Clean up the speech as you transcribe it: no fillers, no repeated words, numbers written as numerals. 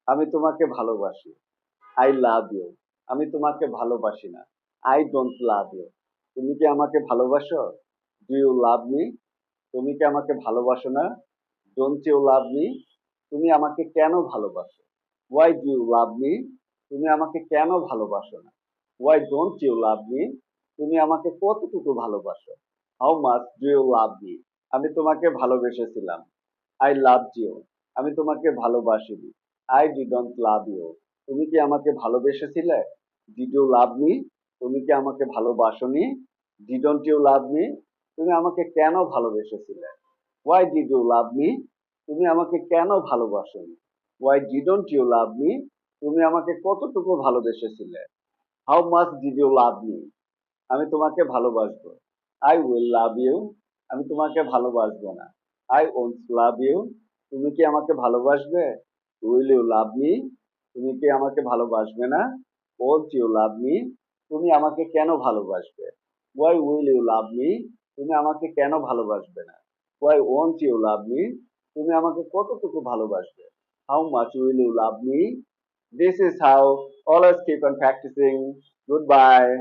আমি তোমাকে ভালোবাসি। I love you. আমি তোমাকে ভালোবাসি না। I don't love you. তুমি কি আমাকে ভালোবাসো? Do you love me? তুমি কি আমাকে ভালোবাসো না? Don't you love me? তুমি আমাকে কেন ভালোবাসো? Why do you love me? তুমি আমাকে কেন ভালোবাসো না? Why don't you love me? তুমি আমাকে কতটুকু ভালোবাসো? How much do you love me? আমি তোমাকে ভালোবেসেছিলাম। I loved you. আমি তোমাকে ভালোবাসিনি। I didn't love you. তুমি কি আমাকে ভালোবেসেছিলে? Did you love me? তুমি কি আমাকে ভালোবাসোনি? Didn't you love me? তুমি আমাকে কেন ভালোবেসেছিলে? Why did you love me? তুমি আমাকে কেন ভালোবাসোনি? Why didn't you love me? তুমি আমাকে কতটুকু ভালোবেসেছিলে? How much did you love me? আমি তোমাকে ভালোবাসবো। I will love you. আমি তোমাকে ভালোবাসবো না। I won't love you. তুমি কি আমাকে ভালোবাসবে? Will you love me? তুমি কি আমাকে ভালোবাসবে না? Won't you love me? তুমি আমাকে কেন ভালোবাসবে? Why will you love me? তুমি আমাকে কেন ভালোবাসবে না? Why won't you love me? তুমি আমাকে কতটুকু ভালোবাসবে? How much will you love me? This is how. Always keep on practicing. Goodbye.